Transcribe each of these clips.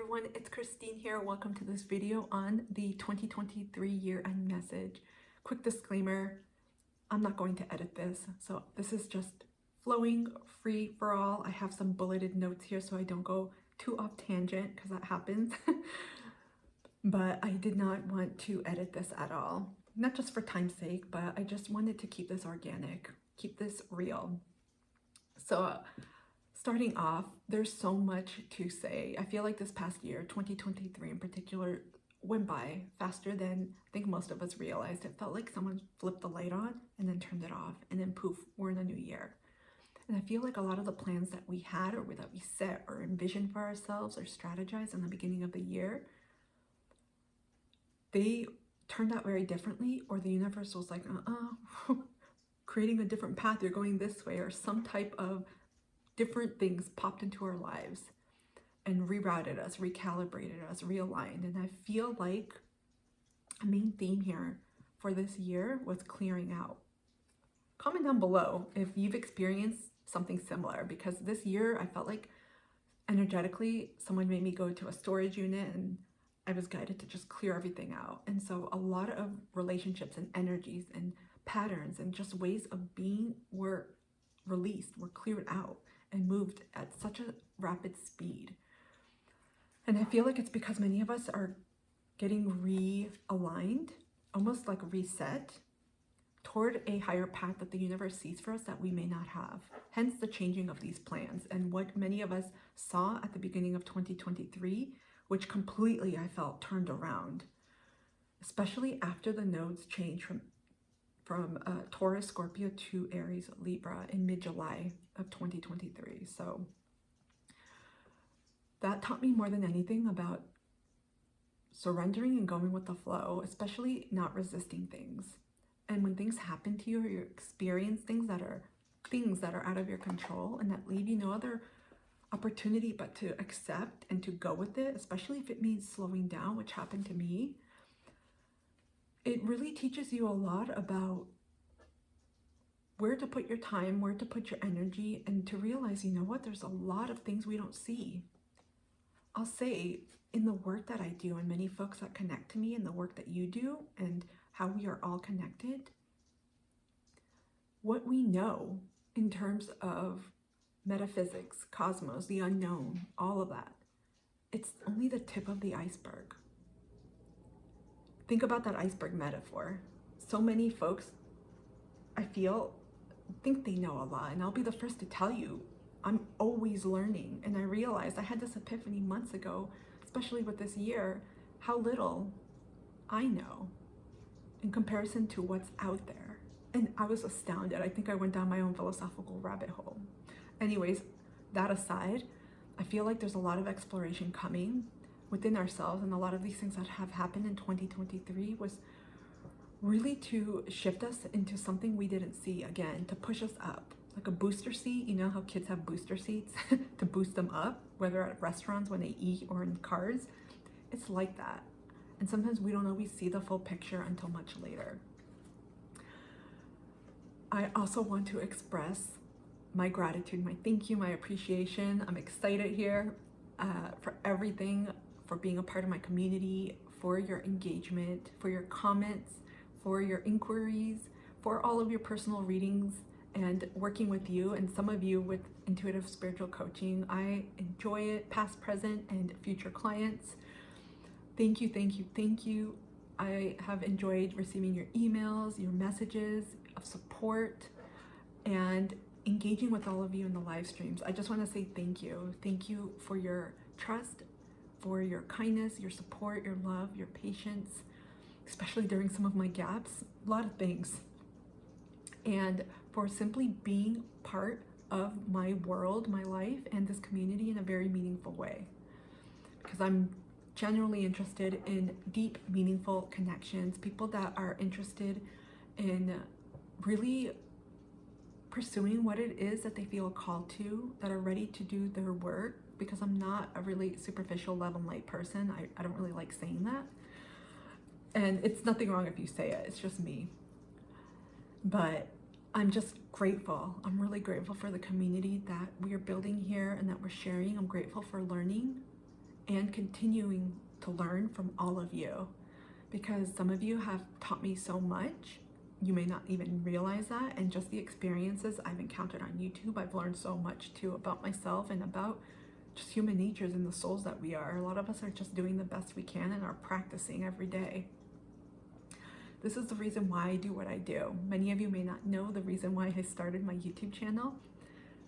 everyone, it's Christine here. Welcome to this video on the 2023 year-end message. Quick disclaimer, I'm not going to edit this, so this is just flowing free for all. I have some bulleted notes here so I don't go too off tangent because that happens. But I did not want to edit this at all. Not just for time's sake, but I just wanted to keep this organic, keep this real. So starting off, there's so much to say. I feel like this past year, 2023 in particular, went by faster than I think most of us realized. It felt like someone flipped the light on and then turned it off, and then poof, we're in a new year. And I feel like a lot of the plans that we had or that we set or envisioned for ourselves or strategized in the beginning of the year, they turned out very differently, or the universe was like, creating a different path, you're going this way, or some type of different things popped into our lives and rerouted us, recalibrated us, realigned. And I feel like a main theme here for this year was clearing out. Comment down below if you've experienced something similar, because this year I felt like energetically someone made me go to a storage unit and I was guided to just clear everything out. And so a lot of relationships and energies and patterns and just ways of being were released, were cleared out and moved at such a rapid speed. And I feel like it's because many of us are getting realigned, almost like reset toward a higher path that the universe sees for us that we may not have. Hence the changing of these plans and what many of us saw at the beginning of 2023, which completely I felt turned around, especially after the nodes changed from Taurus, Scorpio to Aries, Libra in mid-July of 2023. So that taught me more than anything about surrendering and going with the flow, especially not resisting things. And when things happen to you or you experience things that are out of your control and that leave you no other opportunity but to accept and to go with it, especially if it means slowing down, which happened to me, it really teaches you a lot about where to put your time, where to put your energy, and to realize, you know what, there's a lot of things we don't see. I'll say in the work that I do and many folks that connect to me and the work that you do and how we are all connected, what we know in terms of metaphysics, cosmos, the unknown, all of that, it's only the tip of the iceberg. Think about that iceberg metaphor. So many folks, I feel, think they know a lot, and I'll be the first to tell you, I'm always learning. And I realized I had this epiphany months ago, especially with this year, how little I know in comparison to what's out there. And I was astounded. I think I went down my own philosophical rabbit hole. Anyways, that aside, I feel like there's a lot of exploration coming within ourselves, and a lot of these things that have happened in 2023 was really to shift us into something we didn't see, again, to push us up, like a booster seat. You know how kids have booster seats to boost them up, whether at restaurants when they eat or in cars. It's like that. And sometimes we don't always see the full picture until much later. I also want to express my gratitude, my thank you, my appreciation. I'm excited here for everything, for being a part of my community, for your engagement, for your comments, for your inquiries, for all of your personal readings, and working with you and some of you with intuitive spiritual coaching. I enjoy it, past, present, and future clients. Thank you, thank you, thank you. I have enjoyed receiving your emails, your messages of support, and engaging with all of you in the live streams. I just want to say thank you. Thank you for your trust, for your kindness, your support, your love, your patience, especially during some of my gaps, a lot of things. And for simply being part of my world, my life, and this community in a very meaningful way. Because I'm genuinely interested in deep, meaningful connections, people that are interested in really pursuing what it is that they feel called to, that are ready to do their work, because I'm not a really superficial love and light person. I don't really like saying that. And it's nothing wrong if you say it, it's just me. But I'm just grateful. I'm really grateful for the community that we are building here and that we're sharing. I'm grateful for learning and continuing to learn from all of you, because some of you have taught me so much. You may not even realize that, and just the experiences I've encountered on YouTube, I've learned so much too about myself and about just human natures and the souls that we are. A lot of us are just doing the best we can and are practicing every day. This is the reason why I do what I do. Many of you may not know the reason why I started my YouTube channel.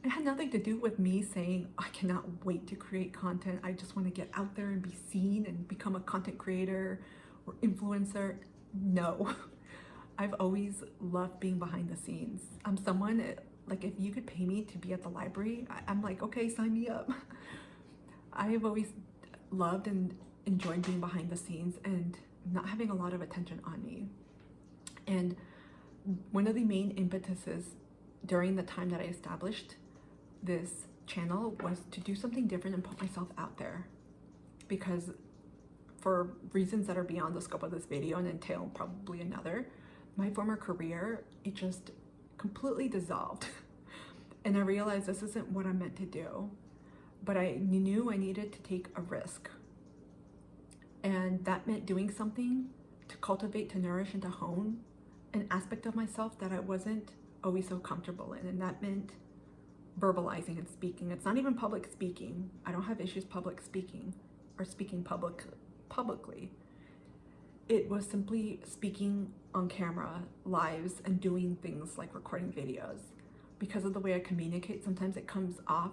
It had nothing to do with me saying, I cannot wait to create content. I just want to get out there and be seen and become a content creator or influencer. No, I've always loved being behind the scenes. I'm someone, like, if you could pay me to be at the library, I'm like, okay, sign me up. I have always loved and enjoyed being behind the scenes and not having a lot of attention on me. And one of the main impetuses during the time that I established this channel was to do something different and put myself out there, because for reasons that are beyond the scope of this video and entail probably another, my former career, it just completely dissolved. And I realized this isn't what I'm meant to do, but I knew I needed to take a risk. And that meant doing something to cultivate, to nourish, and to hone an aspect of myself that I wasn't always so comfortable in. And that meant verbalizing and speaking. It's not even public speaking. I don't have issues public speaking or speaking publicly. It was simply speaking on camera, lives, and doing things like recording videos. Because of the way I communicate, sometimes it comes off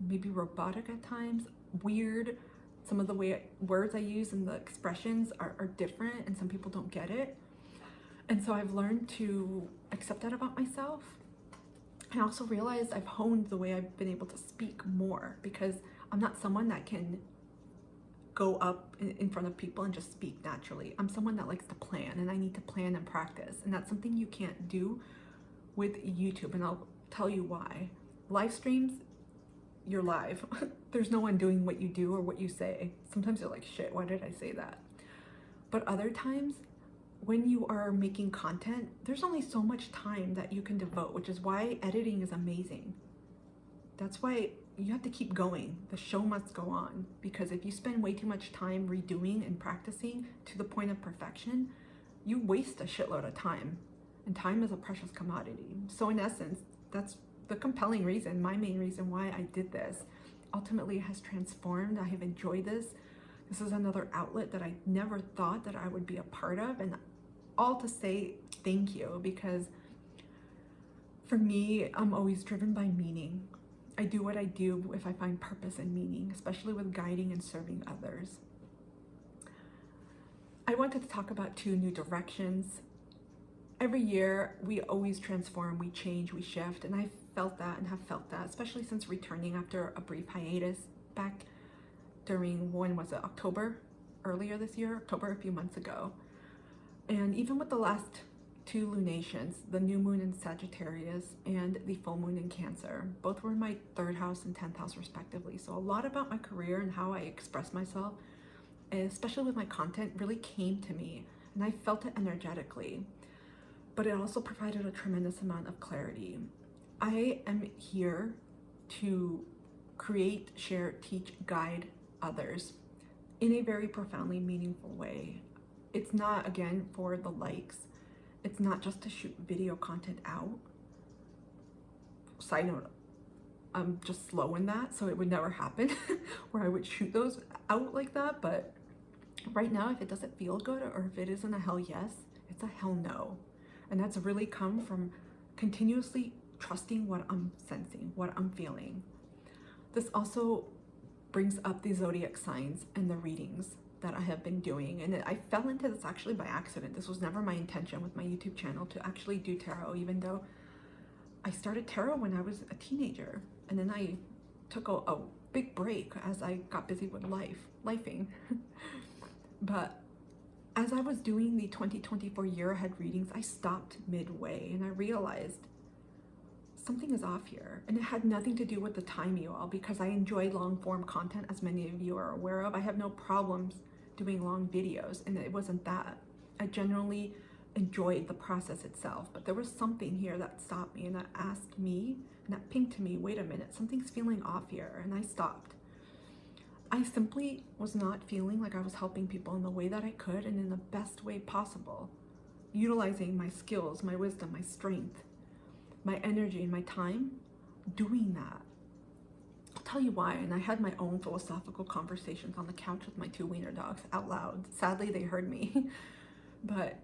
maybe robotic at times, weird. Some of the words I use and the expressions are different, and some people don't get it. And so I've learned to accept that about myself. I also realized I've honed the way I've been able to speak more, because I'm not someone that can go up in front of people and just speak naturally. I'm someone that likes to plan, and I need to plan and practice. And that's something you can't do with YouTube, and I'll tell you why. Live streams, you're live. There's no one doing what you do or what you say. Sometimes you're like, shit, why did I say that? But other times, when you are making content, there's only so much time that you can devote, which is why editing is amazing. That's why you have to keep going. The show must go on, because if you spend way too much time redoing and practicing to the point of perfection, you waste a shitload of time, and time is a precious commodity. So in essence, that's the compelling reason, my main reason why I did this. Ultimately, it has transformed. I have enjoyed this. This is another outlet that I never thought that I would be a part of, and all to say thank you, because for me, I'm always driven by meaning. I do what I do if I find purpose and meaning, especially with guiding and serving others. I wanted to talk about 2 new directions. Every year, we always transform, we change, we shift, and I felt that and have felt that, especially since returning after a brief hiatus back during, when was it, October? Earlier this year, October, a few months ago. And even with the last 2 lunations, the new moon in Sagittarius and the full moon in Cancer, both were in my 3rd house and 10th house respectively. So a lot about my career and how I express myself, especially with my content, really came to me, and I felt it energetically. But it also provided a tremendous amount of clarity. I am here to create, share, teach, guide others in a very profoundly meaningful way. It's not, again, for the likes. It's not just to shoot video content out. Side note, I'm just slow in that, so it would never happen where I would shoot those out like that. But right now, if it doesn't feel good, or if it isn't a hell yes, it's a hell no. And that's really come from continuously trusting what I'm sensing, what I'm feeling. This also brings up the zodiac signs and the readings that I have been doing. And I fell into this actually by accident. This was never my intention with my YouTube channel to actually do tarot, even though I started tarot when I was a teenager. And then I took a big break as I got busy with lifing. But as I was doing the 2024 year ahead readings, I stopped midway and I realized something is off here. And it had nothing to do with the time, you all, because I enjoy long form content, as many of you are aware of. I have no problems doing long videos, and it wasn't that. I generally enjoyed the process itself, but there was something here that stopped me and that asked me, and that pinged to me, wait a minute, something's feeling off here, and I stopped. I simply was not feeling like I was helping people in the way that I could and in the best way possible, utilizing my skills, my wisdom, my strength, my energy, and my time doing that. I'll tell you why. And I had my own philosophical conversations on the couch with my 2 wiener dogs out loud. Sadly, they heard me. But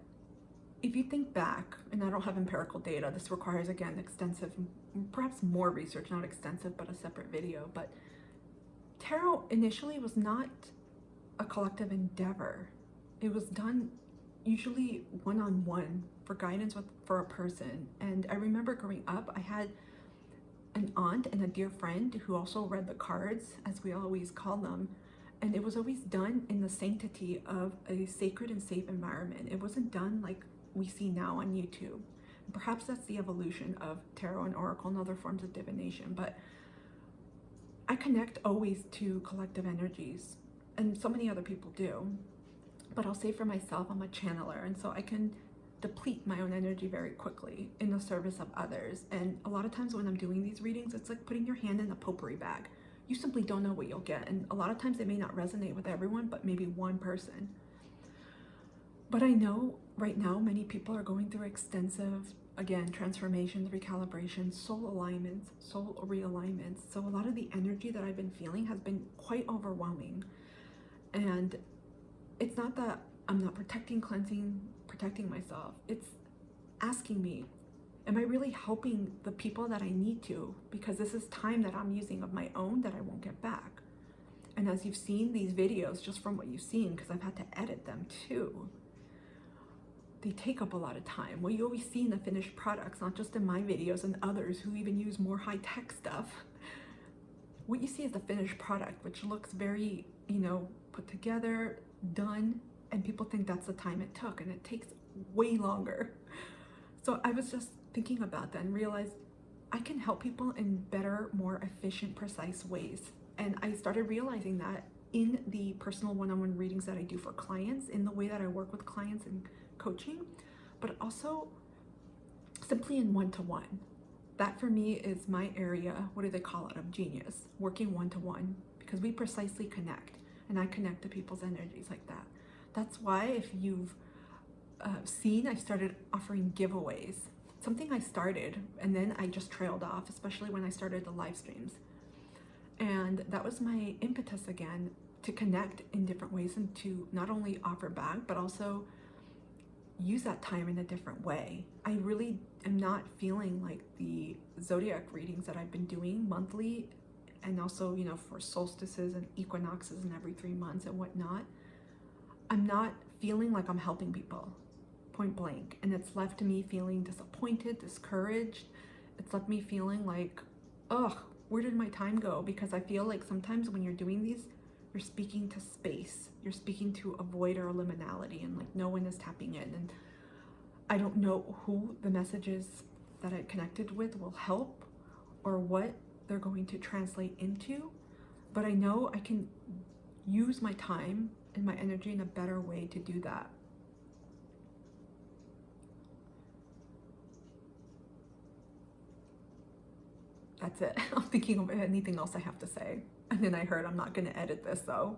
if you think back, and I don't have empirical data, this requires, again, extensive, perhaps more research, not extensive, but a separate video. But tarot initially was not a collective endeavor. It was done usually one-on-one for guidance for a person. And I remember growing up, I had an aunt and a dear friend who also read the cards, as we always call them, and it was always done in the sanctity of a sacred and safe environment. It wasn't done like we see now on YouTube. Perhaps that's the evolution of tarot and oracle and other forms of divination, but I connect always to collective energies, and so many other people do. But I'll say for myself, I'm a channeler, and so I can deplete my own energy very quickly in the service of others. And a lot of times when I'm doing these readings, it's like putting your hand in a potpourri bag. You simply don't know what you'll get, and a lot of times it may not resonate with everyone, but maybe one person. But I know right now many people are going through extensive, again, transformations, recalibrations, soul alignments, soul realignments. So a lot of the energy that I've been feeling has been quite overwhelming. And it's not that I'm not protecting, cleansing, protecting myself. It's asking me, am I really helping the people that I need to? Because this is time that I'm using of my own that I won't get back. And as you've seen these videos, just from what you've seen, because I've had to edit them too, they take up a lot of time. What you always see in the finished products, not just in my videos and others who even use more high-tech stuff, what you see is the finished product, which looks very, put together, done, and people think that's the time it took, and it takes way longer. So I was just thinking about that and realized I can help people in better, more efficient, precise ways. And I started realizing that in the personal one-on-one readings that I do for clients, in the way that I work with clients in coaching, but also simply in one-to-one. That for me is my area, what do they call it, of genius, working one-to-one, because we precisely connect, and I connect to people's energies like that. That's why if you've seen, I started offering giveaways, something I started and then I just trailed off, especially when I started the live streams. And that was my impetus again, to connect in different ways and to not only offer back, but also use that time in a different way. I really am not feeling like the zodiac readings that I've been doing monthly, and also, for solstices and equinoxes and every 3 months and whatnot. I'm not feeling like I'm helping people, point blank. And it's left me feeling disappointed, discouraged. It's left me feeling like, ugh, where did my time go? Because I feel like sometimes when you're doing these, you're speaking to space. You're speaking to a void or a liminality, and like no one is tapping in. And I don't know who the messages that I connected with will help or what they're going to translate into, but I know I can use my time and my energy in a better way to do that. That's it. I'm thinking of anything else I have to say. And then I heard I'm not going to edit this though.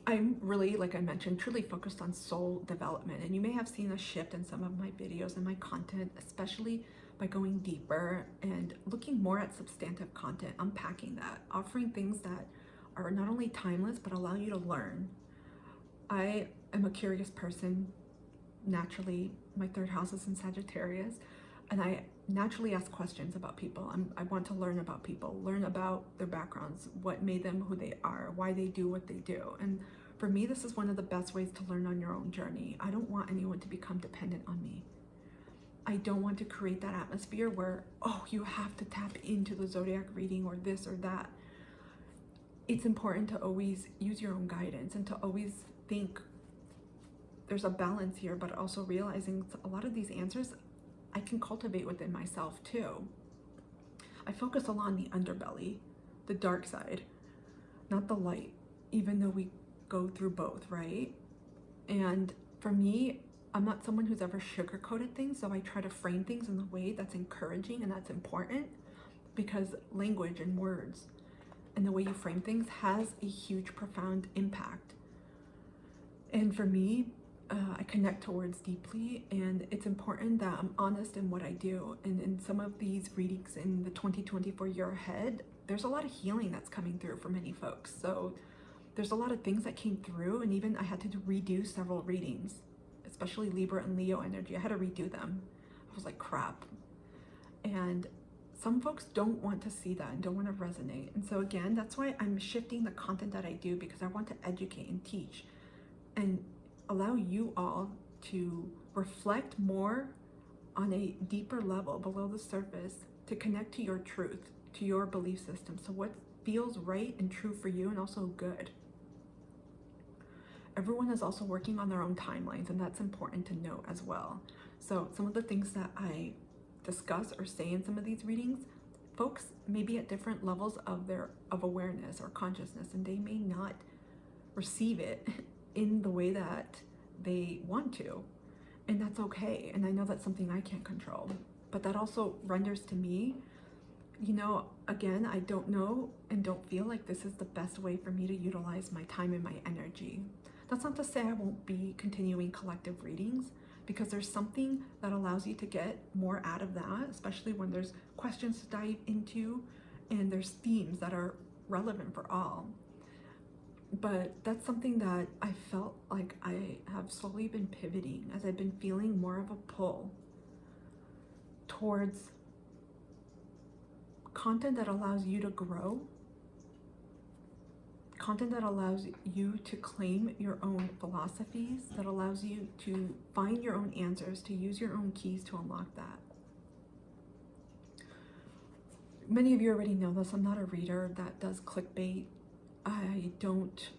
I'm really, like I mentioned, truly focused on soul development. And you may have seen a shift in some of my videos and my content, especially by going deeper and looking more at substantive content, unpacking that, offering things that are not only timeless, but allow you to learn. I am a curious person naturally. My 3rd house is in Sagittarius, and I naturally ask questions about people. I want to learn about people, learn about their backgrounds, what made them who they are, why they do what they do. And for me, this is one of the best ways to learn on your own journey. I don't want anyone to become dependent on me. I don't want to create that atmosphere where, oh, you have to tap into the zodiac reading or this or that. It's important to always use your own guidance and to always think there's a balance here, but also realizing a lot of these answers I can cultivate within myself too. I focus a lot on the underbelly, the dark side, not the light, even though we go through both, right? And for me, I'm not someone who's ever sugarcoated things, so I try to frame things in a way that's encouraging and that's important, because language and words and the way you frame things has a huge, profound impact. And for me, I connect to words deeply, and it's important that I'm honest in what I do. And in some of these readings in the 2024 year ahead, there's a lot of healing that's coming through for many folks. So there's a lot of things that came through, and even I had to redo several readings, especially Libra and Leo energy. I had to redo them. I was like, crap. And some folks don't want to see that and don't want to resonate. And so again, that's why I'm shifting the content that I do, because I want to educate and teach and allow you all to reflect more on a deeper level below the surface, to connect to your truth, to your belief system. So what feels right and true for you, and also good. Everyone is also working on their own timelines, and that's important to note as well. So some of the things that I discuss or say in some of these readings, folks may be at different levels of awareness or consciousness, and they may not receive it in the way that they want to, and that's okay. And I know that's something I can't control, but that also renders to me, you know, again, I don't know and don't feel like this is the best way for me to utilize my time and my energy. That's not to say I won't be continuing collective readings, because there's something that allows you to get more out of that, especially when there's questions to dive into and there's themes that are relevant for all. But that's something that I felt like I have slowly been pivoting, as I've been feeling more of a pull towards content that allows you to grow, content that allows you to claim your own philosophies, that allows you to find your own answers, to use your own keys to unlock that. Many of you already know this. I'm not a reader that does clickbait. I don't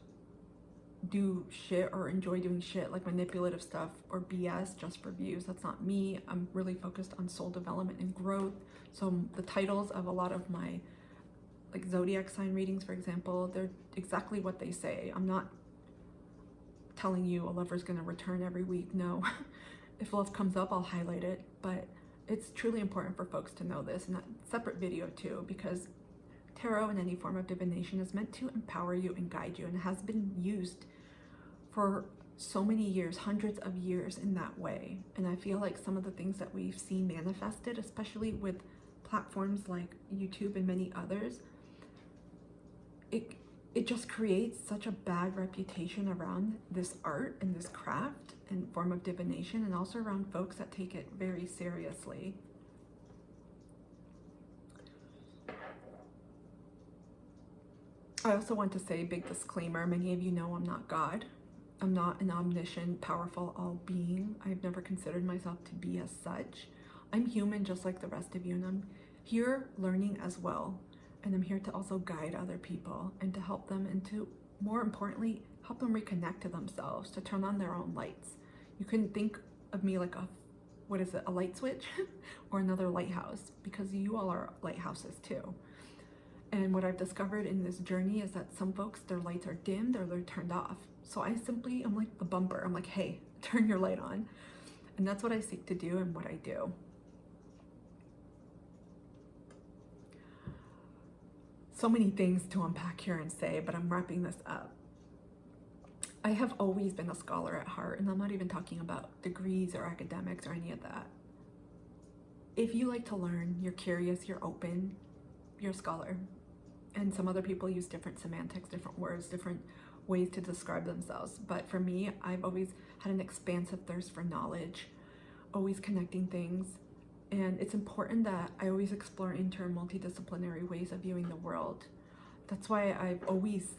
do shit or enjoy doing shit like manipulative stuff or BS just for views. That's not me. I'm really focused on soul development and growth. So the titles of a lot of my like zodiac sign readings, for example, they're exactly what they say. I'm not telling you a lover's gonna return every week. No. If love comes up, I'll highlight it, but it's truly important for folks to know this, and that separate video too, because tarot and any form of divination is meant to empower you and guide you, and it has been used for so many years, hundreds of years in that way. And I feel like some of the things that we've seen manifested, especially with platforms like YouTube and many others, it just creates such a bad reputation around this art and this craft and form of divination, and also around folks that take it very seriously. I also want to say, big disclaimer, many of you know I'm not God. I'm not an omniscient, powerful all-being. I've never considered myself to be as such. I'm human just like the rest of you, and I'm here learning as well. And I'm here to also guide other people and to help them, and to, more importantly, help them reconnect to themselves, to turn on their own lights. You can think of me like a light switch or another lighthouse, because you all are lighthouses too. And what I've discovered in this journey is that some folks, their lights are dimmed or they're turned off. So I'm like the bumper. I'm like, hey, turn your light on. And that's what I seek to do and what I do. So many things to unpack here and say, but I'm wrapping this up. I have always been a scholar at heart, and I'm not even talking about degrees or academics or any of that. If you like to learn, you're curious, you're open, you're a scholar. And some other people use different semantics, different words, different ways to describe themselves. But for me, I've always had an expansive thirst for knowledge, always connecting things. And it's important that I always explore inter and multidisciplinary ways of viewing the world. That's why I've always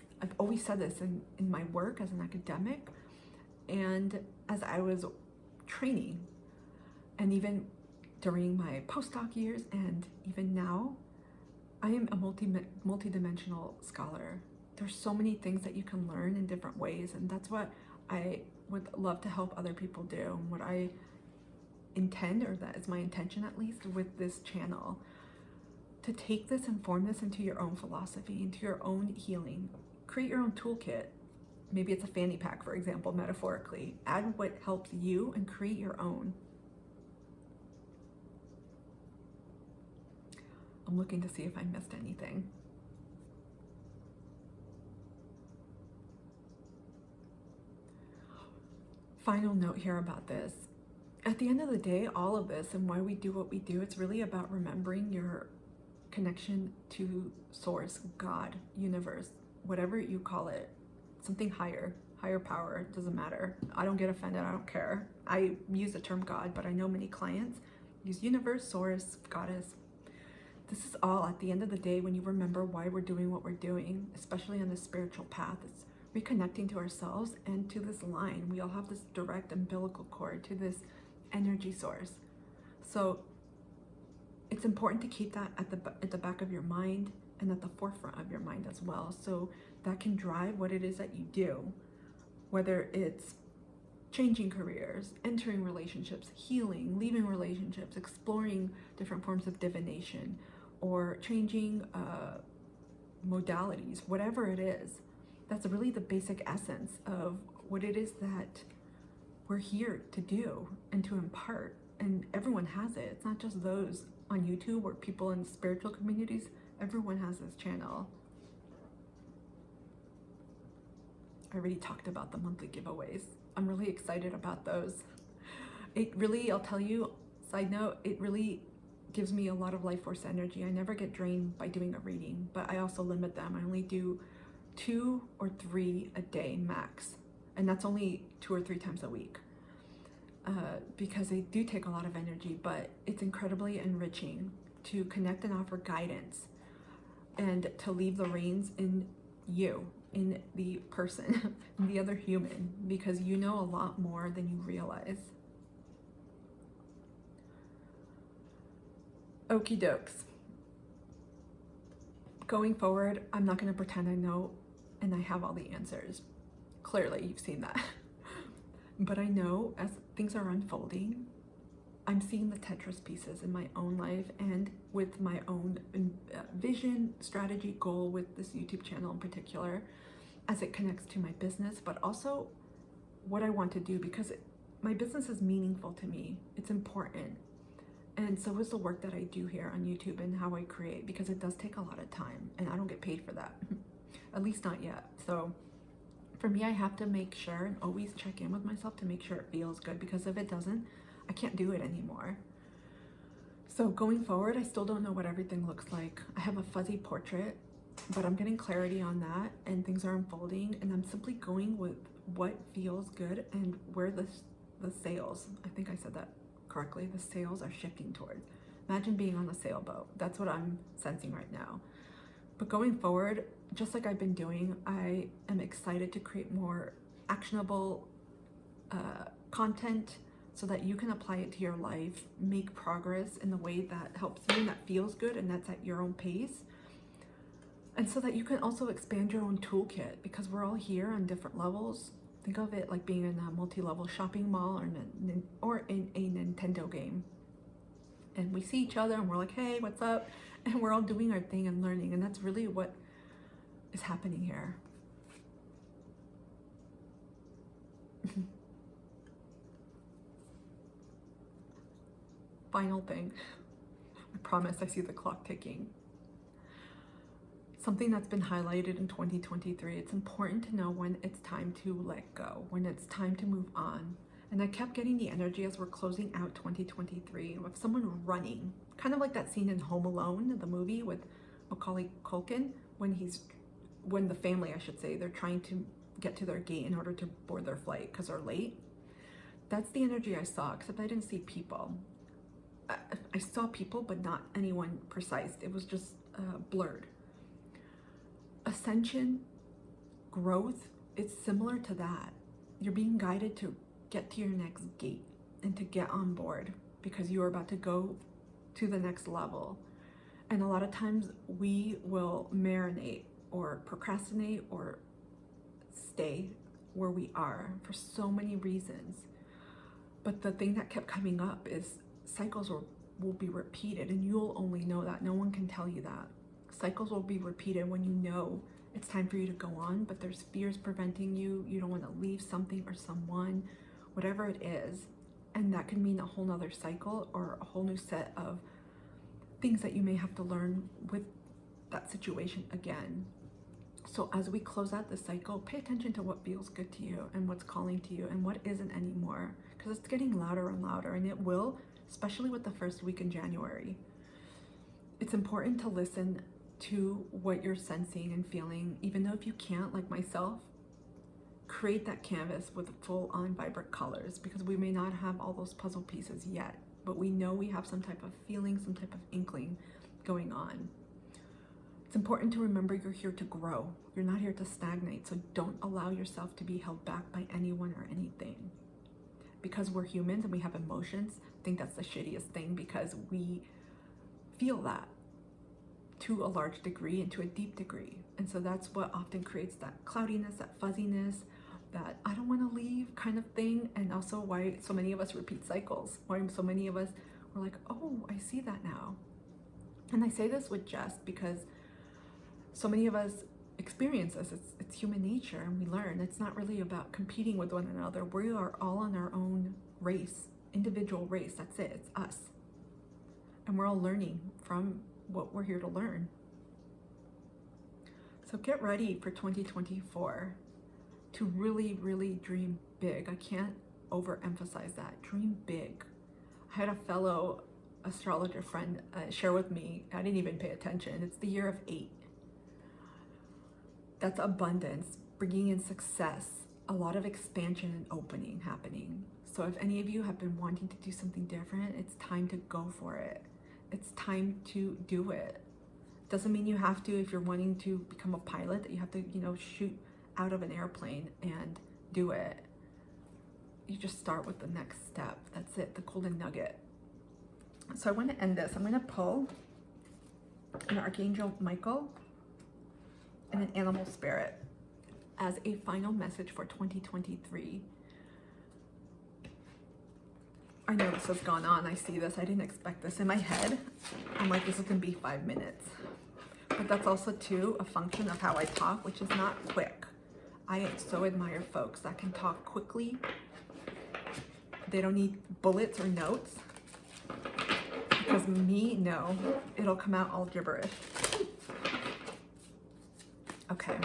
said this in my work as an academic, and as I was training, and even during my postdoc years, and even now, I am a multidimensional scholar. There's so many things that you can learn in different ways, and that's what I would love to help other people do, and what I intend, or that is my intention at least, with this channel, to take this and form this into your own philosophy, into your own healing. Create your own toolkit. Maybe it's a fanny pack, for example, metaphorically. Add what helps you and create your own. I'm looking to see if I missed anything. Final note here about this. At the end of the day, all of this and why we do what we do, it's really about remembering your connection to source, God, universe, whatever you call it, something higher power, it doesn't matter. I don't get offended, I don't care. I use the term God, but I know many clients use universe, source, goddess. This is all, at the end of the day, when you remember why we're doing what we're doing, especially on the spiritual path, it's reconnecting to ourselves and to this line. We all have this direct umbilical cord to this energy source. So it's important to keep that at the back of your mind and at the forefront of your mind as well. So that can drive what it is that you do, whether it's changing careers, entering relationships, healing, leaving relationships, exploring different forms of divination, or changing modalities, whatever it is. That's really the basic essence of what it is that we're here to do and to impart. And everyone has it. It's not just those on YouTube or people in spiritual communities. Everyone has this channel. I already talked about the monthly giveaways. I'm really excited about those. It really, I'll tell you, side note, it really gives me a lot of life force energy. I never get drained by doing a reading, but I also limit them. I only do 2 or 3 a day max. And that's only 2 or 3 times a week. Because they do take a lot of energy, but it's incredibly enriching to connect and offer guidance and to leave the reins in you, in the person, in the other human, because you know a lot more than you realize. Okie dokes. Going forward, I'm not going to pretend I know and I have all the answers. Clearly, you've seen that. But I know as things are unfolding, I'm seeing the Tetris pieces in my own life and with my own vision, strategy, goal with this YouTube channel in particular, as it connects to my business, but also what I want to do, because my business is meaningful to me. It's important. And so is the work that I do here on YouTube and how I create, because it does take a lot of time and I don't get paid for that, at least not yet. So for me, I have to make sure and always check in with myself to make sure it feels good, because if it doesn't, I can't do it anymore. So going forward, I still don't know what everything looks like. I have a fuzzy portrait, but I'm getting clarity on that and things are unfolding, and I'm simply going with what feels good and where the sails, I think I said that correctly, the sails are shifting towards. Imagine being on a sailboat. That's what I'm sensing right now. But going forward, just like I've been doing, I am excited to create more actionable content so that you can apply it to your life, make progress in the way that helps you and that feels good and that's at your own pace. And so that you can also expand your own toolkit, because we're all here on different levels. Think of it like being in a multi-level shopping mall or in a Nintendo game. And we see each other and we're like, hey, what's up? And we're all doing our thing and learning. And that's really what is happening here. Final thing. I promise I see the clock ticking. Something that's been highlighted in 2023. It's important to know when it's time to let go, when it's time to move on. And I kept getting the energy as we're closing out 2023 of someone running, kind of like that scene in Home Alone, the movie with Macaulay Culkin, when the family, I should say, they're trying to get to their gate in order to board their flight because they're late. That's the energy I saw, except I didn't see people. I saw people, but not anyone precise. It was just blurred. Ascension, growth, it's similar to that. You're being guided to get to your next gate and to get on board because you are about to go to the next level. And a lot of times we will marinate or procrastinate or stay where we are for so many reasons. But the thing that kept coming up is cycles will be repeated, and you'll only know that. No one can tell you that. Cycles will be repeated when you know it's time for you to go on, but there's fears preventing you. You don't want to leave something or someone, whatever it is. And that could mean a whole nother cycle or a whole new set of things that you may have to learn with that situation again. So as we close out the cycle, pay attention to what feels good to you and what's calling to you and what isn't anymore, because it's getting louder and louder, and it will, especially with the first week in January. It's important to listen to what you're sensing and feeling, even though if you can't, like myself, create that canvas with full-on vibrant colors, because we may not have all those puzzle pieces yet, but we know we have some type of feeling, some type of inkling going on. It's important to remember you're here to grow. You're not here to stagnate, so don't allow yourself to be held back by anyone or anything. Because we're humans and we have emotions, I think that's the shittiest thing, because we feel that to a large degree and to a deep degree. And so that's what often creates that cloudiness, that fuzziness, that I don't want to leave kind of thing. And also why so many of us repeat cycles, why so many of us were like, oh, I see that now. And I say this with jest because so many of us experience this. It's human nature, and we learn. It's not really about competing with one another. We are all on our own race, individual race. That's it. It's us. And we're all learning from what we're here to learn. So get ready for 2024 to really, really dream big. I can't overemphasize that. Dream big. I had a fellow astrologer friend share with me, I didn't even pay attention, it's the year of 8. That's abundance, bringing in success, a lot of expansion and opening happening. So if any of you have been wanting to do something different, it's time to go for it. It's time to do it. Doesn't mean you have to, if you're wanting to become a pilot, that you have to, shoot out of an airplane and do it. You just start with the next step. That's it, the golden nugget. So I want to end this. I'm going to pull an Archangel Michael and an animal spirit as a final message for 2023. I know this has gone on. I see this. I didn't expect this in my head. I'm like, this is going to be 5 minutes. But that's also, too, a function of how I talk, which is not quick. I so admire folks that can talk quickly. They don't need bullets or notes. Because me, no. It'll come out all gibberish. Okay.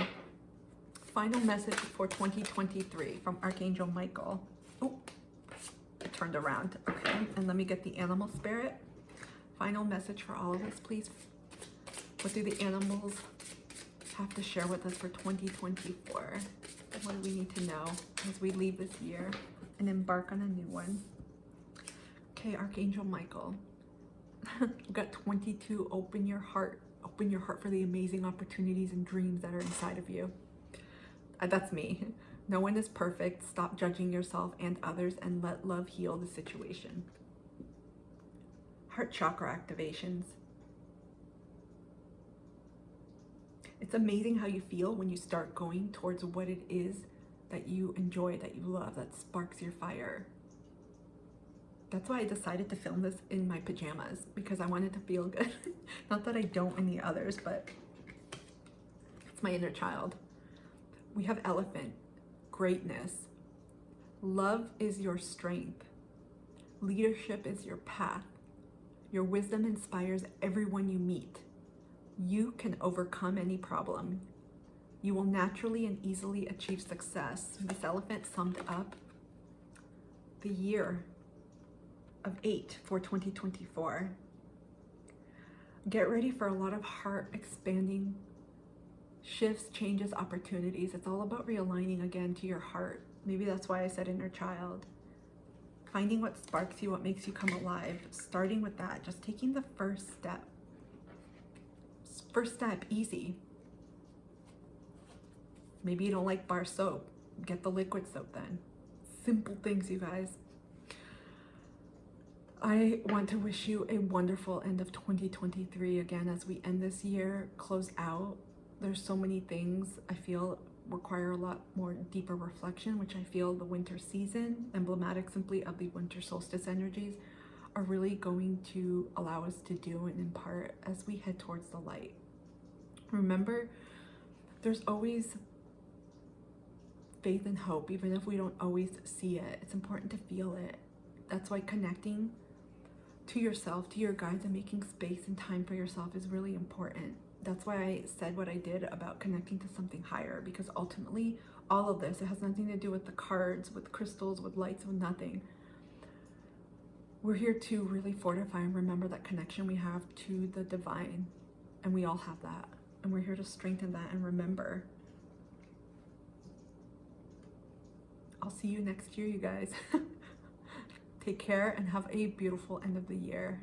Final message for 2023 from Archangel Michael. Oh, it turned around. Okay, and let me get the animal spirit. Final message for all of us, please. What do the animals have to share with us for 2024? What do we need to know as we leave this year and embark on a new one? Okay, Archangel Michael. We've got 22. Open your heart. Open your heart for the amazing opportunities and dreams that are inside of you. That's me. No one is perfect. Stop judging yourself and others and let love heal the situation. Heart chakra activations. It's amazing how you feel when you start going towards what it is that you enjoy, that you love, that sparks your fire. That's why I decided to film this in my pajamas, because I wanted to feel good. Not that I don't in the others, but it's my inner child. We have elephant, greatness. Love is your strength. Leadership is your path. Your wisdom inspires everyone you meet. You can overcome any problem. You will naturally and easily achieve success. This elephant summed up the year of 8 for 2024. Get ready for a lot of heart expanding shifts, changes, opportunities. It's all about realigning again to your heart. Maybe that's why I said inner child. Finding what sparks you, what makes you come alive. Starting with that, just taking the first step. First step, easy. Maybe you don't like bar soap. Get the liquid soap then. Simple things, you guys. I want to wish you a wonderful end of 2023 again as we end this year, close out. There's so many things I feel require a lot more deeper reflection, which I feel the winter season, emblematic simply of the winter solstice energies, are really going to allow us to do and impart as we head towards the light. Remember, there's always faith and hope, even if we don't always see it. It's important to feel it. That's why connecting to yourself, to your guides, and making space and time for yourself is really important. That's why I said what I did about connecting to something higher, because ultimately all of this, it has nothing to do with the cards, with crystals, with lights, with nothing. We're here to really fortify and remember that connection we have to the divine, and we all have that, and we're here to strengthen that and remember. I'll see you next year, you guys. Take care and have a beautiful end of the year.